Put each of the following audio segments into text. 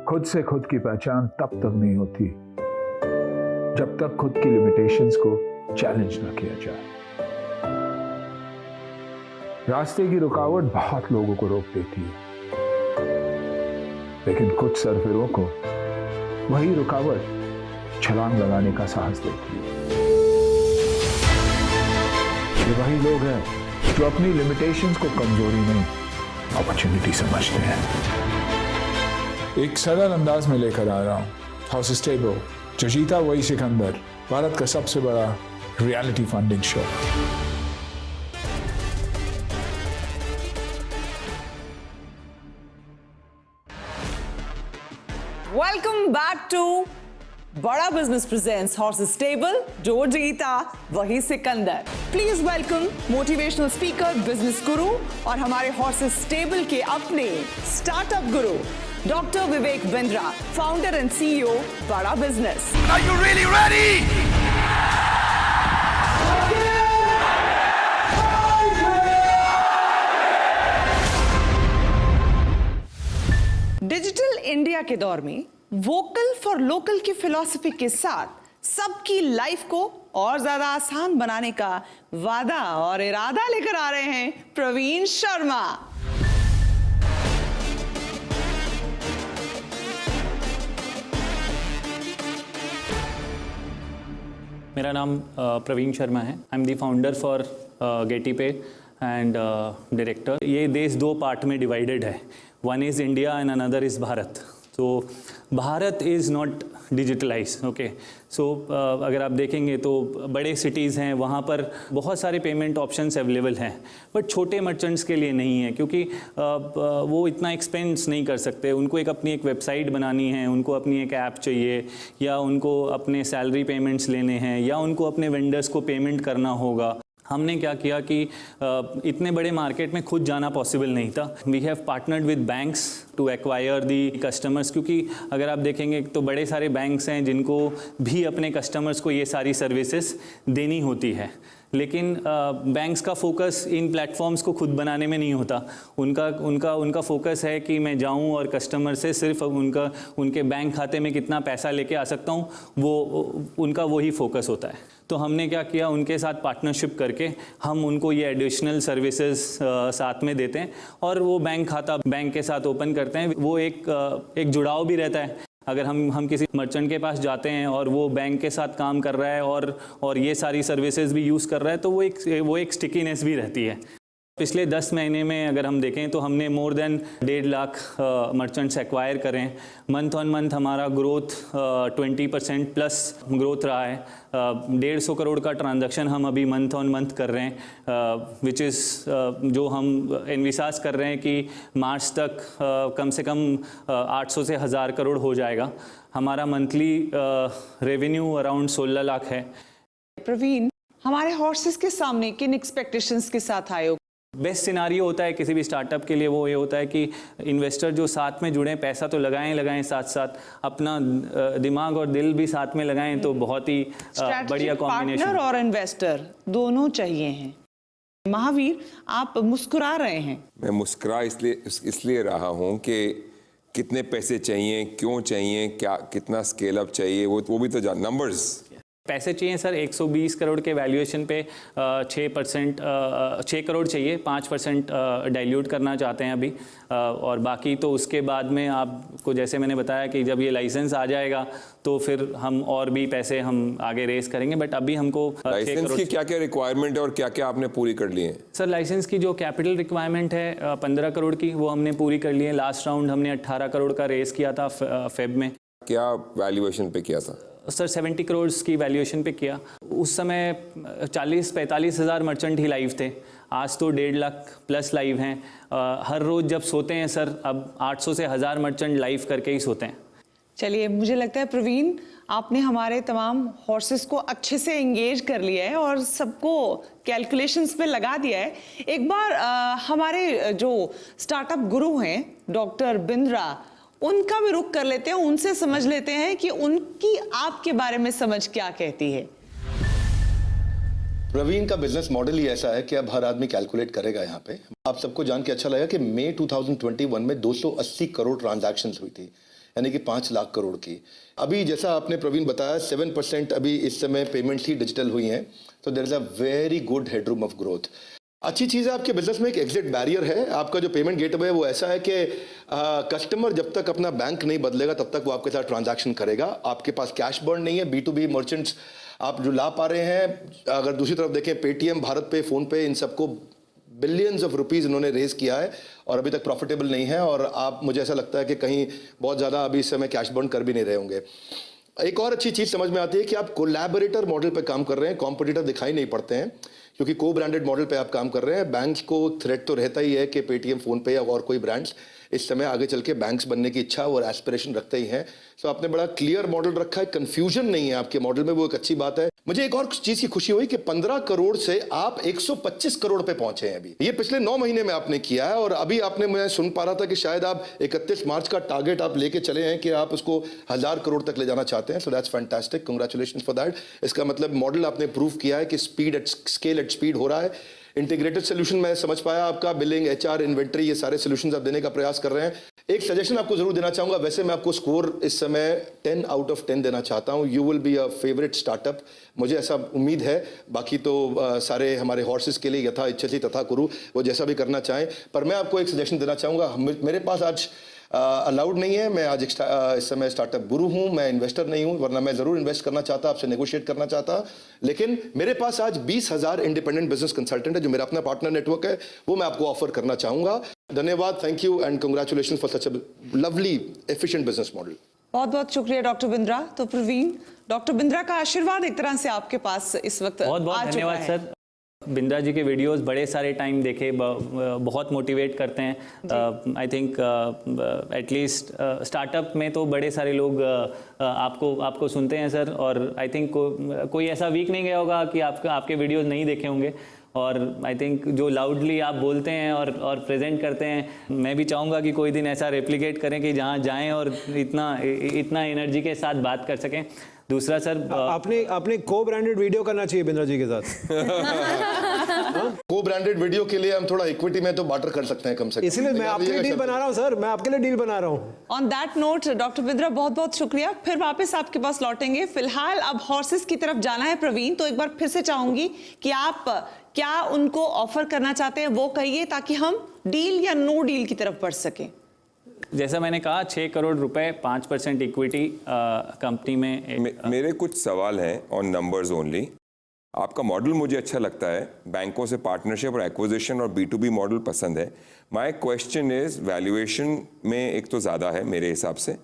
खुद से खुद की पहचान तब तक नहीं होती जब तक खुद की लिमिटेशंस को चैलेंज ना किया जाए। रास्ते की रुकावट बहुत लोगों को रोक देती है, लेकिन कुछ सरफिरों को वही रुकावट छलांग लगाने का साहस देती है। ये वही लोग हैं जो अपनी लिमिटेशंस को कमजोरी नहीं, अपॉर्चुनिटी समझते हैं। एक सरल अंदाज में लेकर आ रहा हूं हाउस स्टेबल, जो जीता वही सिकंदर, भारत का सबसे बड़ा reality funding show. Welcome back to Bada business presents horse stable, जो जीता वही सिकंदर। Please welcome motivational speaker, business guru और हमारे हॉर्स स्टेबल के अपने startup guru doctor Vivek Bindra, founder and CEO Bada business. Are you really ready? Digital India के दौर में वोकल फॉर लोकल की फिलॉसफी के साथ सबकी लाइफ को और ज्यादा आसान बनाने का वादा और इरादा लेकर आ रहे हैं प्रवीण शर्मा। मेरा नाम प्रवीण शर्मा है। I am the founder for GetePay and director. ये देश दो पार्ट में डिवाइडेड है, one is India and another is Bharat. तो Bharat is not digitalise, okay. So अगर आप देखेंगे तो बड़े सिटीज़ हैं, वहाँ पर बहुत सारे पेमेंट ऑप्शंस अवेलेबल हैं, बट छोटे मर्चेंट्स के लिए नहीं है, क्योंकि वो इतना एक्सपेंस नहीं कर सकते। उनको अपनी एक वेबसाइट बनानी है, उनको अपनी एक ऐप चाहिए, या उनको अपने सैलरी पेमेंट्स लेने हैं, या उनको अपने वेंडर्स को पेमेंट करना होगा। हमने क्या किया कि इतने बड़े मार्केट में खुद जाना पॉसिबल नहीं था। We have partnered with banks to acquire the customers, क्योंकि अगर आप देखेंगे तो बड़े सारे बैंक्स हैं जिनको भी अपने कस्टमर्स को ये सारी सर्विसेज देनी होती है, लेकिन बैंक्स का फोकस इन प्लेटफॉर्म्स को खुद बनाने में नहीं होता। उनका फोकस है कि मैं जाऊं और कस्टमर से सिर्फ उनके बैंक खाते में कितना पैसा लेके आ सकता हूं, वो उनका वही फोकस होता है। तो हमने क्या किया, उनके साथ पार्टनरशिप करके हम उनको ये एडिशनल सर्विसेज साथ में देते हैं, और वो बैंक खाता बैंक के साथ ओपन करते हैं। वो एक जुड़ाव भी रहता है। अगर हम किसी मर्चेंट के पास जाते हैं और वो बैंक के साथ काम कर रहा है और ये सारी सर्विसेज भी यूज़ कर रहा है, तो वो एक स्टिकीनेस भी रहती है। पिछले 10 महीने में अगर हम देखें तो हमने more than 1.5 lakh merchants acquire करें। मंथ ऑन मंथ हमारा ग्रोथ 20% प्लस ग्रोथ रहा है। 150 करोड़ का ट्रांजैक्शन हम अभी मंथ ऑन मंथ कर रहे हैं, विच इज़ जो हम एनविसाज कर रहे हैं कि मार्च तक कम से कम 800 से 1000 करोड़ हो जाएगा। हमारा मंथली रेवेन्यू अराउंड 16 लाख है। प्रवीण, हमारे हॉर्सेस के सामने किन एक्सपेक्टेशंस के साथ आए हो? बेस्ट सिनारियो होता है किसी भी स्टार्टअप के लिए, वो ये होता है कि इन्वेस्टर जो साथ में जुड़े, पैसा तो लगाएं साथ साथ अपना दिमाग और दिल भी साथ में लगाएं, तो बहुत ही बढ़िया कॉम्बिनेशन। पार्टनर और इन्वेस्टर दोनों चाहिए हैं। महावीर, आप मुस्कुरा रहे हैं। मैं मुस्कुरा इसलिए रहा हूं कि कितने पैसे चाहिए, क्यों चाहिए, क्या कितना स्केल अप चाहिए, वो भी तो जान नंबर्स। पैसे चाहिए सर 120 करोड़ के वैल्यूएशन पे 6 करोड़ चाहिए, 5% डाइल्यूट करना चाहते हैं अभी, और बाकी तो उसके बाद में आपको जैसे मैंने बताया कि जब ये लाइसेंस आ जाएगा तो फिर हम और भी पैसे हम आगे रेस करेंगे, बट अभी हमको लाइसेंस की क्या क्या रिक्वायरमेंट है और क्या क्या आपने पूरी कर ली है? सर लाइसेंस की जो कैपिटल रिक्वायरमेंट है 15 करोड़ की, वो हमने पूरी कर ली है। लास्ट राउंड हमने 18 करोड़ का रेस किया था फेब में। क्या वैल्यूएशन पे किया था? सर 70 करोड़ की वैल्यूएशन पे किया। उस समय 40-45 हज़ार मर्चेंट ही लाइव थे, आज तो 1.5 लाख प्लस लाइव हैं। हर रोज़ जब सोते हैं सर, अब 800 से 1000 मर्चेंट लाइव करके ही सोते हैं। चलिए, मुझे लगता है प्रवीण आपने हमारे तमाम हॉर्सेस को अच्छे से एंगेज कर लिया है और सबको कैलकुलेशंस में लगा दिया है। एक बार हमारे जो स्टार्टअप गुरु हैं डॉक्टर बिंद्रा, उनका भी रुख कर लेते हैं, उनसे समझ लेते हैं कि उनकी आपके बारे में समझ क्या कहती है। प्रवीण का बिजनेस मॉडल ही ऐसा है कि अब हर आदमी कैलकुलेट करेगा। यहाँ पे आप सबको जान के अच्छा लगा कि मई 2021 में 280 करोड़ ट्रांजैक्शंस हुई थी। यानी कि 5 लाख करोड़ की। अभी जैसा आपने प्रवीण बताया 7% अभी इस समय पेमेंट्स ही डिजिटल हुई हैं, तो there is a very good headroom of growth. अच्छी चीज़ है आपके बिजनेस में एक एग्जिट बैरियर है। आपका जो पेमेंट गेटवे है वो ऐसा है कि कस्टमर जब तक अपना बैंक नहीं बदलेगा तब तक वो आपके साथ ट्रांजैक्शन करेगा। आपके पास कैश बर्न नहीं है। B2B मर्चेंट्स आप जो ला पा रहे हैं, अगर दूसरी तरफ देखें पेटीएम, भारत पे, फ़ोन पे, इन सबको बिलियंस ऑफ रुपीज़ इन्होंने रेज किया है और अभी तक प्रॉफिटेबल नहीं है। और आप, मुझे ऐसा लगता है कि कहीं बहुत ज़्यादा अभी इस समय कैश बर्न कर भी नहीं रहे होंगे। एक और अच्छी चीज़ समझ में आती है कि आप कोलैबोरेटर मॉडल पे काम कर रहे हैं। कॉम्पिटिटर दिखाई नहीं पड़ते हैं क्योंकि को ब्रांडेड मॉडल पे आप काम कर रहे हैं। बैंक्स को थ्रेट तो रहता ही है कि पेटीएम, फ़ोन पे या और कोई ब्रांड्स इस समय आगे चल के बैंक्स बनने की इच्छा और एस्पिरेशन रखते ही हैं। सो आपने बड़ा क्लियर मॉडल रखा है, कन्फ्यूजन नहीं है आपके मॉडल में, वो एक अच्छी बात है। मुझे एक और चीज़ की खुशी हुई कि 15 करोड़ से आप 125 करोड़ पे पहुंचे हैं अभी। ये पिछले 9 महीने में आपने किया है और अभी आपने, मैं सुन पा रहा था कि शायद आप 31 मार्च का टारगेट आप लेके चले हैं कि आप उसको 1000 करोड़ तक ले जाना चाहते हैं। So that's fantastic, congratulation for that. इसका मतलब मॉडल आपने प्रूव किया है कि speed at scale at speed हो रहा है। इंटीग्रेटेड सोल्यूशन मैं समझ पाया आपका, बिलिंग, HR, इन्वेंट्री, ये सारे सोल्यूशंस आप देने का प्रयास कर रहे हैं। एक सजेशन आपको जरूर देना चाहूंगा। वैसे मैं आपको स्कोर इस समय 10 आउट ऑफ 10 देना चाहता हूं। You will be a favourite startup, मुझे ऐसा उम्मीद है। बाकी तो सारे हमारे हॉर्सेस के लिए यथा इच्छति तथा कुरु, वो जैसा भी करना चाहें। पर मैं आपको एक सजेशन देना चाहूँगा। मेरे पास आज अलाउड नहीं है, मैं आज इस समय स्टार्टअप गुरु हूं, मैं इन्वेस्टर नहीं हूं, वरना मैं जरूर इन्वेस्ट करना चाहता, आपसे नेगोशिएट करना चाहता। लेकिन मेरे पास आज 20,000 इंडिपेंडेंट बिजनेस कंसल्टेंट है, जो मेरा अपना पार्टनर नेटवर्क है, वो मैं आपको ऑफर करना चाहूंगा। धन्यवाद, thank you and congratulation for such a lovely efficient business model. बहुत बहुत शुक्रिया डॉक्टर बिंद्रा। तो प्रवीण, डॉक्टर बिंद्रा का आशीर्वाद एक तरह से आपके पास इस वक्त बहुत बहुत धन्यवाद सर। बिंद्रा जी के वीडियोस बड़े सारे टाइम देखे, बहुत मोटिवेट करते हैं। आई थिंक एटलीस्ट स्टार्टअप में तो बड़े सारे लोग आपको सुनते हैं सर, और आई थिंक कोई ऐसा वीक नहीं गया होगा कि आपके वीडियोस नहीं देखे होंगे। और आई थिंक जो लाउडली आप बोलते हैं और प्रेजेंट करते हैं, मैं भी चाहूँगा कि कोई दिन ऐसा रेप्लिकेट करें कि जहाँ जाएं और इतना एनर्जी के साथ बात कर सकें। दूसरा सर, आपने को ब्रांडेड वीडियो करना चाहिए बिंद्रा जी के साथ। को ब्रांडेड वीडियो के लिए हम थोड़ा इक्विटी में तो बार्टर कर सकते हैं कम से कम। इसीलिए मैं आपके लिए डील बना रहा हूँ सर, मैं आपके लिए डील बना रहा हूँ। On that note doctor Bindra, बहुत बहुत शुक्रिया। फिर वापस आपके पास लौटेंगे। फिलहाल अब हॉर्सेस की तरफ जाना है प्रवीण, तो एक बार फिर से चाहूंगी कि आप क्या उनको ऑफर करना चाहते हैं वो कहिए, ताकि हम डील या नो डील की तरफ बढ़ सकें। जैसा मैंने कहा 6 करोड़ रुपए 5% इक्विटी कंपनी में। मेरे कुछ सवाल हैं ऑन नंबर्स ओनली। आपका मॉडल मुझे अच्छा लगता है, बैंकों से पार्टनरशिप और एक्विजिशन और B2B मॉडल पसंद है। माय क्वेश्चन इज, वैल्यूएशन में एक तो ज़्यादा है मेरे हिसाब से,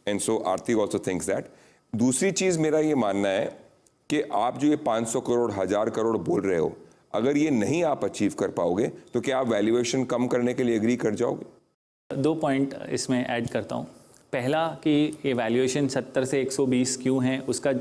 and so Aarti also thinks that. दूसरी चीज़ मेरा ये मानना है कि आप जो ये 500 करोड़ 1000 करोड़ बोल रहे हो, अगर ये नहीं आप अचीव कर पाओगे तो क्या आप वैल्यूएशन कम करने के लिए एग्री कर जाओगे? 2 पॉइंट इसमें ऐड करता हूँ। पहला कि ये वैल्यूएशन 70 से 120 क्यों है, उसका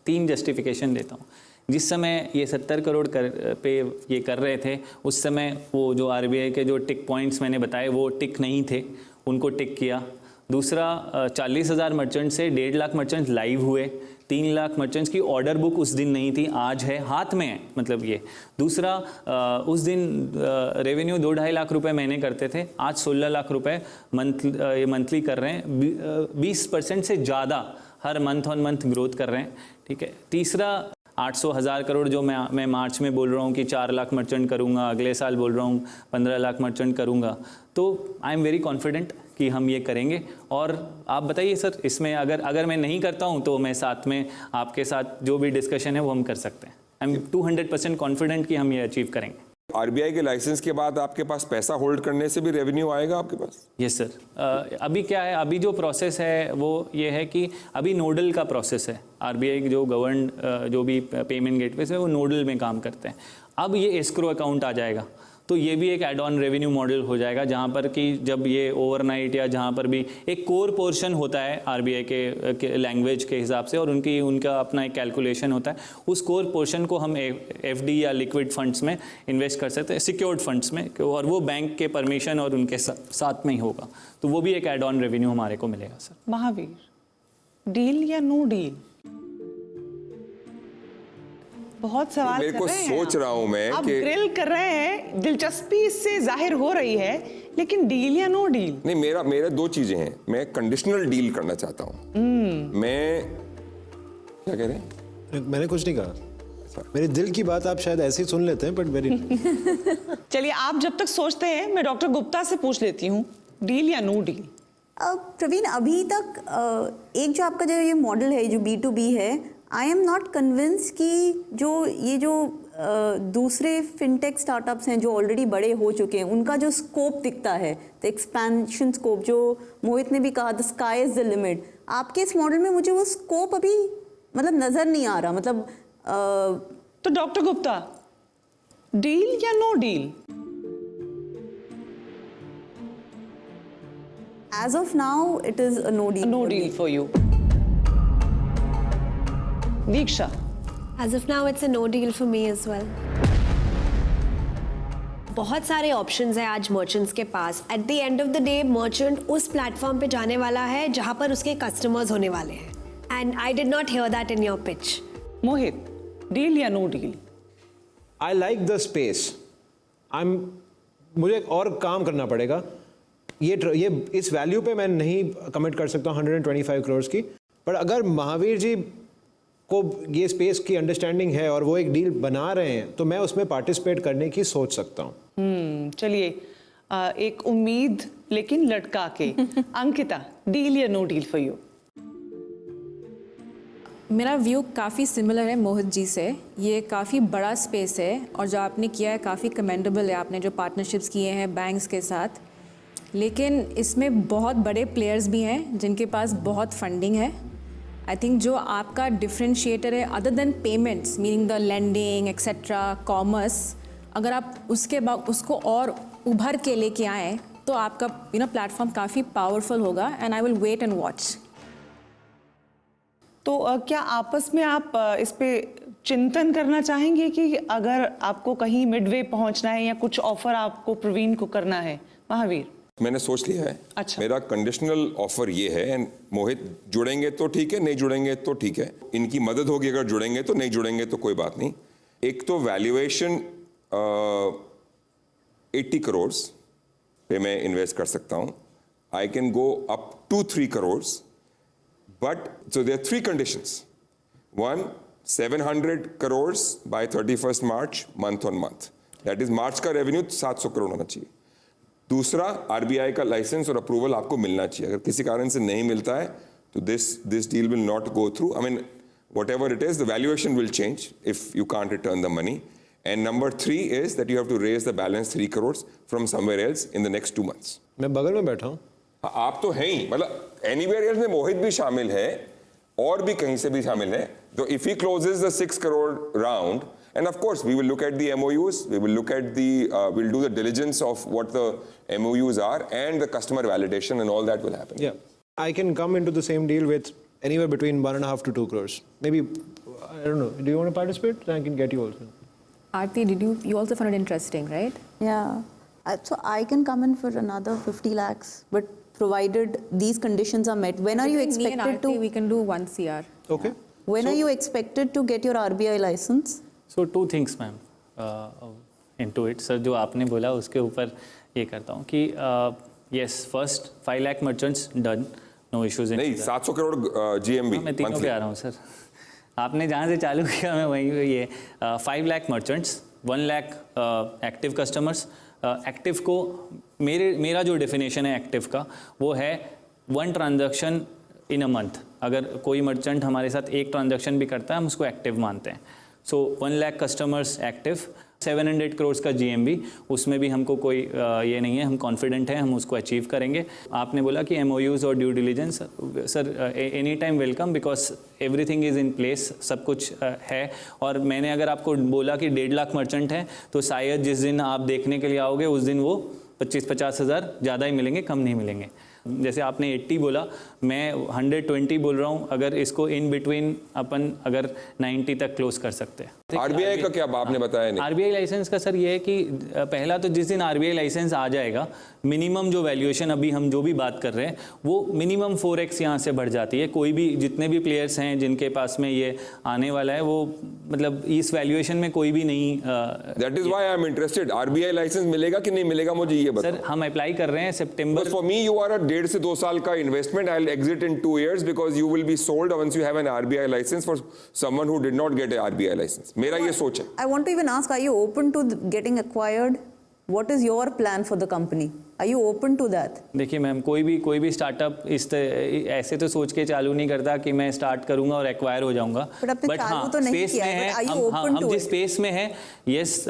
3 जस्टिफिकेशन देता हूँ। जिस समय ये 70 करोड़ पे ये कर रहे थे, उस समय वो जो RBI के जो टिक पॉइंट्स मैंने बताए वो टिक नहीं थे, उनको टिक किया। दूसरा, 40,000 मर्चेंट से 1.5 लाख मर्चेंट्स लाइव हुए। 3 लाख मर्चेंट्स की ऑर्डर बुक उस दिन नहीं थी, आज है, हाथ में है, मतलब ये। दूसरा, उस दिन रेवेन्यू 2-2.5 लाख रुपए महीने करते थे, आज 16 लाख रुपए मंथली कर रहे हैं। 20% से ज़्यादा हर मंथ ऑन मंथ ग्रोथ कर रहे हैं, ठीक है। तीसरा, 800,000 करोड़ जो मैं मार्च में बोल रहा हूँ कि 4 लाख मर्चेंट करूँगा, अगले साल बोल रहा हूँ 15 लाख मर्चेंट करूँगा, तो आई एम वेरी कॉन्फिडेंट कि हम ये करेंगे। और आप बताइए सर, इसमें अगर मैं नहीं करता हूँ तो मैं साथ में आपके साथ जो भी डिस्कशन है वो हम कर सकते हैं। आई एम 200% कॉन्फिडेंट कि हम ये अचीव करेंगे। RBI के लाइसेंस के बाद आपके पास पैसा होल्ड करने से भी रेवेन्यू आएगा आपके पास? Yes sir. अभी क्या है, अभी जो प्रोसेस है वो ये है कि अभी नोडल का प्रोसेस है। RBI जो गवर्न जो भी पेमेंट गेटवेज है वो नोडल में काम करते हैं। अब ये एस्क्रो अकाउंट आ जाएगा, तो ये भी एक एड ऑन रेवेन्यू मॉडल हो जाएगा, जहाँ पर कि जब ये ओवरनाइट या जहाँ पर भी एक कोर पोर्शन होता है RBI के लैंग्वेज के हिसाब से, और उनका अपना एक कैलकुलेशन होता है, उस कोर पोर्शन को हम FD या लिक्विड फंड्स में इन्वेस्ट कर सकते हैं, सिक्योर्ड फंड्स में, और वो बैंक के परमिशन और उनके साथ में ही होगा। तो वो भी एक एड ऑन रेवेन्यू हमारे को मिलेगा सर। महावीर, डील या नो डील? बहुत सवाल मेरे कर को रहे हैं सोच आप। रहा हूं मैं आप कि ग्रिल कर रहे हैं, दिलचस्पी इससे जाहिर हो रही है, लेकिन डील या नो डील? नहीं, मेरा दो चीजें हैं। मैं कंडीशनल डील करना चाहता हूं। मैं क्या कह रहे हैं? मैंने कुछ नहीं कहा, मेरे दिल की बात आप शायद ऐसे ही सुन लेते हैं, बट वेरी चलिए, आप जब तक सोचते हैं, मैं डॉक्टर गुप्ता से पूछ लेती हूँ, डील या नो डील? प्रवीण, अभी तक एक जो आपका जो ये मॉडल है जो B2B है, आई एम नॉट कन्विंस कि जो दूसरे फिनटेक स्टार्टअप्स हैं जो ऑलरेडी बड़े हो चुके हैं, उनका जो स्कोप दिखता है, द एक्सपेंशन स्कोप, जो मोहित ने भी कहा the sky is the limit, आपके इस मॉडल में मुझे वो स्कोप अभी मतलब नज़र नहीं आ रहा। मतलब तो डॉक्टर गुप्ता, डील या no deal? As of now, it is a no deal. No deal for you. Diksha. As of now, it's a no deal for me as well. बहुत सारे ऑप्शंस हैं आज मर्चेंट्स के पास। At the end of the day merchant उस platform पे जाने वाला है जहाँ पर उसके कस्टमर्स होने वाले हैं। And I did not hear that in your pitch. Mohit, deal या no deal? I like the space. मुझे और काम करना पड़ेगा। ये इस वैल्यू पे मैं नहीं कमिट कर सकता हूँ 125 करोड़ की, पर अगर महावीर जी को ये स्पेस की अंडरस्टैंडिंग है और वो एक डील बना रहे हैं, तो मैं उसमें पार्टिसिपेट करने की सोच सकता हूँ। चलिए, एक उम्मीद लेकिन लटका के। अंकिता, डील या नो डील फॉर यू? मेरा व्यू काफ़ी सिमिलर है मोहित जी से। ये काफ़ी बड़ा स्पेस है और जो आपने किया है काफ़ी कमेंडेबल है, आपने जो पार्टनरशिप्स किए हैं बैंक्स के साथ, लेकिन इसमें बहुत बड़े प्लेयर्स भी हैं जिनके पास बहुत फंडिंग है। आई थिंक जो आपका डिफरेंशिएटर है other than payments, meaning the lending etcetera commerce, अगर आप उसके बाद उसको और उभर के लेके आएँ तो आपका प्लेटफॉर्म काफ़ी पावरफुल होगा। And I will wait and watch. तो क्या आपस में आप इस पे चिंतन करना चाहेंगे कि अगर आपको कहीं मिडवे पहुंचना है या कुछ ऑफर आपको प्रवीण को करना है? महावीर, मैंने सोच लिया है। अच्छा। मेरा कंडीशनल ऑफर ये है, एंड मोहित जुड़ेंगे तो ठीक है, नहीं जुड़ेंगे तो ठीक है, इनकी मदद होगी अगर जुड़ेंगे तो, नहीं जुड़ेंगे तो कोई बात नहीं। एक तो वैल्यूएशन 80 करोड़ पे मैं इन्वेस्ट कर सकता हूं। I can go up to 3 crore, but so there 3 conditions. 1, 700 crore by 31 March month on month, that is March का रेवेन्यू 700 करोड़ होना चाहिए। दूसरा, आरबीआई का लाइसेंस और अप्रूवल आपको मिलना चाहिए। अगर किसी कारण से नहीं मिलता है तो this deal will not go through. I mean whatever it is, the valuation will change if you can't return the money. And number 3 is that you have to raise the balance 3 crores from somewhere else in the next 2 months. मैं बगल में बैठा हूँ। आप तो हैं ही, मतलब anywhere else में मोहित भी शामिल है और भी कहीं से भी शामिल है। तो if he closes the 6 crore round, and of course we will look at the MOUs, we will look at the we'll do the diligence of what the MOUs are and the customer validation, and all that will happen. Yeah, I can come into the same deal with anywhere between 1.5 to 2 crores. Maybe, I don't know. Do you want to participate? I can get you also. Aarti, you also found it interesting, right? Yeah. So I can come in for another 50 lakhs, but provided these conditions are met. When are you Me and expected Aarti, to? we can do 1 CR. Okay. When are you expected to get your RBI license? So 2 things ma'am into it. Sir, जो आपने बोला उसके ऊपर ये करता हूँ कि yes, first 5 lakh merchants done, no issues. नहीं, 700 करोड़ GMB मैं तीनों पे आ रहा हूँ सर। आपने जहाँ से चालू किया मैं वहीं पे ये 5 lakh merchants, 1 lakh active customers. Active को मेरा जो डेफिनेशन है एक्टिव का वो है 1 ट्रांजैक्शन इन अ मंथ। अगर कोई मर्चेंट हमारे साथ 1 ट्रांजैक्शन भी करता है हम उसको एक्टिव मानते हैं। सो 1 लाख कस्टमर्स एक्टिव, 700 करोड़ का GMB, उसमें भी हमको कोई ये नहीं है, हम कॉन्फिडेंट हैं हम उसको अचीव करेंगे। आपने बोला कि MOUs और due diligence, sir any time welcome, because everything is in place, सब कुछ है। और मैंने अगर आपको बोला कि 1.5 लाख मर्चेंट हैं तो शायद जिस दिन आप देखने के लिए आओगे उस दिन वो 25-50 हज़ार ज़्यादा ही मिलेंगे, कम नहीं मिलेंगे। जैसे आपने 80 बोला, मैं 120 बोल रहा हूँ। अगर इसको इन बिटवीन अपन अगर 90 तक क्लोज कर सकते हैं आरबीआई का क्या आपने बताया नहीं? आरबीआई लाइसेंस का सर ये है कि पहला तो जिस दिन आरबीआई लाइसेंस आ जाएगा, मिनिमम जो वैल्यूएशन अभी हम जो भी बात कर रहे हैं वो मिनिमम 4x यहाँ से बढ़ जाती है। कोई भी जितने भी प्लेयर्स हैं जिनके पास में ये आने वाला है वो मतलब इस वैल्यूएशन में कोई भी नहीं। That is why I am interested. RBI license मिलेगा कि नहीं मिलेगा मुझे ये बताओ। सर हम अप्लाई कर रहे हैं सितंबर। For me you are a 1.5 से 2 साल का इन्वेस्टमेंट। I will exit in 2 years because you will be sold once you have an RBI licence for someone who did not get a RBI licence. मेरा ये सोच है। I want to even ask, are you open to getting acquired? What is your plan for the company? Are you open to that? देखिए ma'am, कोई भी startup ऐसे तो सोच के चालू नहीं करता कि मैं स्टार्ट करूंगा और एक्वायर हो जाऊंगा। बट हाँ, तो नहीं किया है, but are you open to हम जिस it? स्पेस में है, yes,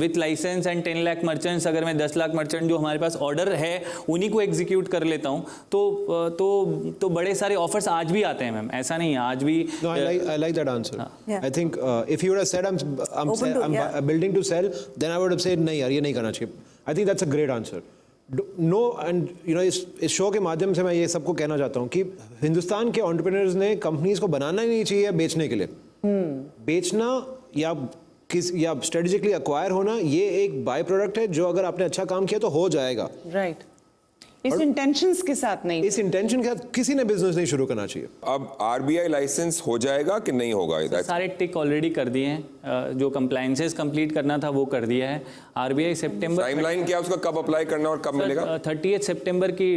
with license and 10 lakh merchants, अगर मैं 10 लाख मर्चेंट जो हमारे पास ऑर्डर है उन्हीं को एग्जीक्यूट कर लेता हूँ तो बड़े सारे ऑफर्स आज भी आते हैं मैम, ऐसा नहीं है आज भी। No, I like that answer. Yeah. I think if you would have said I'm building to sell, then I would have said नहीं यार ये नहीं करना चाहिए. I think that's a great answer. No, and you know इस show के माध्यम से मैं ये सबको कहना चाहता हूँ कि हिंदुस्तान के एंटरप्रेन्योर्स ने कंपनीज को बनाना ही नहीं चाहिए बेचने के लिए। बेचना या स्ट्रेटेजिकली एक्वायर होना ये एक बाय प्रोडक्ट है जो अगर आपने अच्छा काम किया तो हो जाएगा। राइट, इस इंटेंशंस के साथ नहीं। इस इंटेंशन के साथ किसी ने बिजनेस नहीं शुरू करना चाहिए। अब आरबीआई लाइसेंस हो जाएगा कि नहीं होगा? सारे टिक ऑलरेडी कर दिए हैं, जो कंप्लायंसेस कंप्लीट करना था वो कर दिया है। आरबीआई सितंबर, टाइमलाइन क्या उसका, कब अप्लाई करना और कब मिलेगा? 30 सितंबर की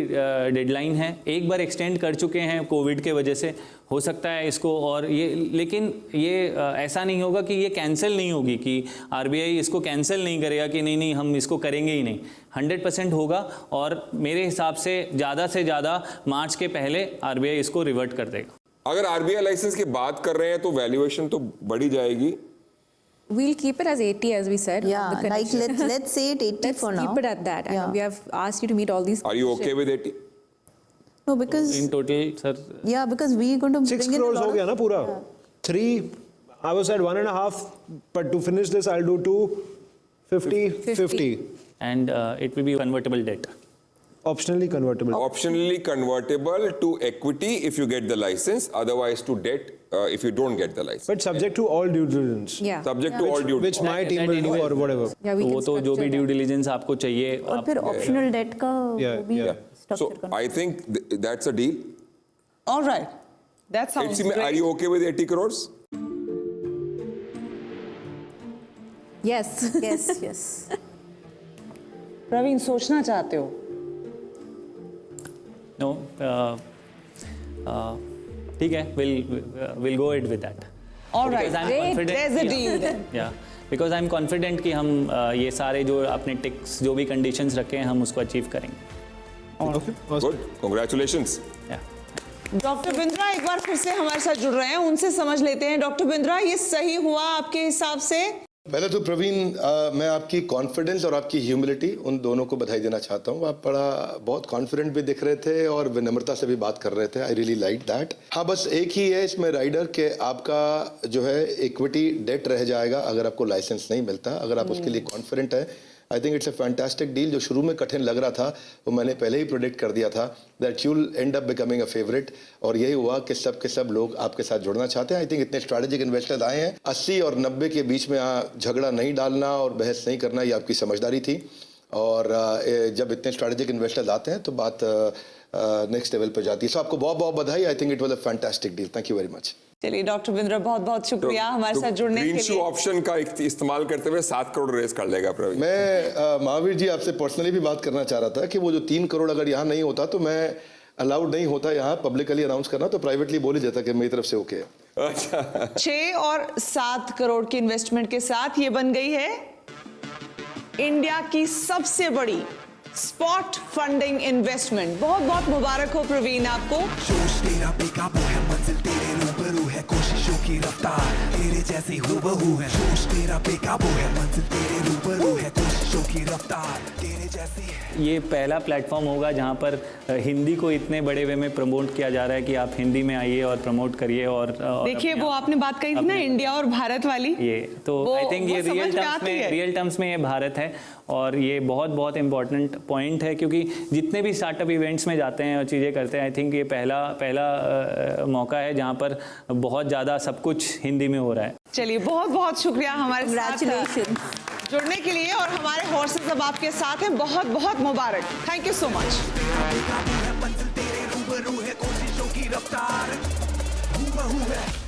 डेडलाइन है। एक बार एक्सटेंड कर चुके हैं कोविड के वजह से, हो सकता है इसको और ये, लेकिन ये ऐसा नहीं होगा कि ये कैंसिल नहीं होगी, कि आरबीआई इसको कैंसिल नहीं करेगा कि नहीं हम इसको करेंगे ही नहीं। 100% होगा और मेरे हिसाब से ज़्यादा मार्च के पहले आरबीआई इसको रिवर्ट कर देगा। अगर आरबीआई लाइसेंस की बात कर रहे हैं तो वैल्यूएशन तो बढ़ी जाएगी। We'll keep it as 80 as we said. Yeah, the like let's say it 80 Let's for now. keep it at that. Yeah. And we have asked you to meet all these. Are you okay with 80? No, because in total sir, yeah, because we are going to 6 bring in a crores lot हो of- गया ना पूरा। 3, I was at 1.5, but to finish this I'll do 2, 50. And it will be convertible debt. Optionally convertible. Optionally convertible to equity if you get the license, otherwise to debt if you don't get the license. But subject to all due diligence. Yeah. Subject to all due Which my team will do or whatever. Yeah, we वो can तो जो भी structure due that. Diligence आपको चाहिए और फिर optional date का Yeah, वो भी yeah. So स्ट्रक्चर करना। I think that's a deal. All right, that sounds Are great. you okay with 80 crores? Yes. Yes. Praveen, सोचना चाहते हो? नो, ठीक है, will go it with that. All right, there's a deal then. या because I am confident कि हम ये सारे जो अपने टिक्स जो भी कंडीशंस रखे हैं हम उसको अचीव करेंगे। Okay. Awesome. Good. Congratulations. Doctor Bindra एक बार फिर से हमारे साथ जुड़ रहे हैं, उनसे समझ लेते हैं। डॉक्टर बिंद्रा, ये सही हुआ आपके हिसाब से? पहले तो प्रवीण, मैं आपकी कॉन्फिडेंस और आपकी ह्यूमिलिटी उन दोनों को बधाई देना चाहता हूँ। आप बहुत कॉन्फिडेंट भी दिख रहे थे और विनम्रता से भी बात कर रहे थे। I really like that. हाँ, बस एक ही है इसमें राइडर के आपका जो है इक्विटी डेट रह जाएगा अगर आपको लाइसेंस नहीं मिलता। अगर आप उसके लिए कॉन्फिडेंट है, I think it's a fantastic deal. जो शुरू में कठिन लग रहा था वो मैंने पहले ही प्रेडिक्ट कर दिया था that you will and up becoming a favourite, और यही हुआ कि सब के सब लोग आपके साथ जुड़ना चाहते हैं। आई थिंक इतने स्ट्रैटेजिक इन्वेस्टर्स आए हैं। 80 और 90 के बीच में झगड़ा नहीं डालना और बहस नहीं करना, ये आपकी समझदारी थी। और जब इतने स्ट्रैटेजिक इन्वेस्टर्स आते हैं तो बात नेक्स्ट लेवल पर जाती है। सो आपको बहुत बहुत बधाई। I think it was a fantastic deal. Thank you very much. चलिए डॉक्टर बिंद्रा, बहुत बहुत शुक्रिया हमारे साथ जुड़ने के ग्रीन शू लिए। ऑप्शन का इस्तेमाल करते हुए 7 करोड़ रेस कर लेगा प्रवीण। मैं महावीर जी आपसे पर्सनली भी बात करना चाह रहा था कि वो जो 3 करोड़ अगर यहाँ नहीं होता तो मैं अलाउड नहीं होता यहाँ पब्लिकली अनाउंस करना, तो प्राइवेटली बोल ही जाता कि मेरी तरफ से ओके है। अच्छा, 6 और 7 करोड़ की इन्वेस्टमेंट के साथ ये बन गई है इंडिया की सबसे बड़ी स्पॉट फंडिंग इन्वेस्टमेंट। बहुत बहुत मुबारक हो प्रवीण आपको। जोश तेरा बेकाबू है, मंजिल तेरे रूबरू है, कोशिशों की रफ्तार तेरे जैसी हूबहू है। जोश तेरा बेकाबू है, मंजिल तेरे रूबरू है, कोशिशों की रफ्तार तेरे जैसी है। ये पहला प्लेटफॉर्म होगा जहाँ पर हिंदी को इतने बड़े वे में प्रमोट किया जा रहा है कि आप हिंदी में आइए और प्रमोट करिए। और देखिए, वो आपने बात कही थी ना इंडिया और भारत वाली, ये तो आई थिंक ये वो समझ में आती है। रियल टर्म्स में ये भारत है और ये बहुत बहुत इंपॉर्टेंट पॉइंट है, क्योंकि जितने भी स्टार्टअप इवेंट्स में जाते हैं और चीज़ें करते हैं, आई थिंक ये पहला मौका है जहाँ पर बहुत ज़्यादा सब कुछ हिंदी में हो रहा है। चलिए बहुत बहुत शुक्रिया हमारे साथ Congratulations. जुड़ने के लिए, और हमारे हॉर्सेस अब आपके साथ हैं। बहुत बहुत मुबारक। Thank you so much. मंजिल तेरे रूबरू है, कोशिशों की रफ्तार हूबहू है।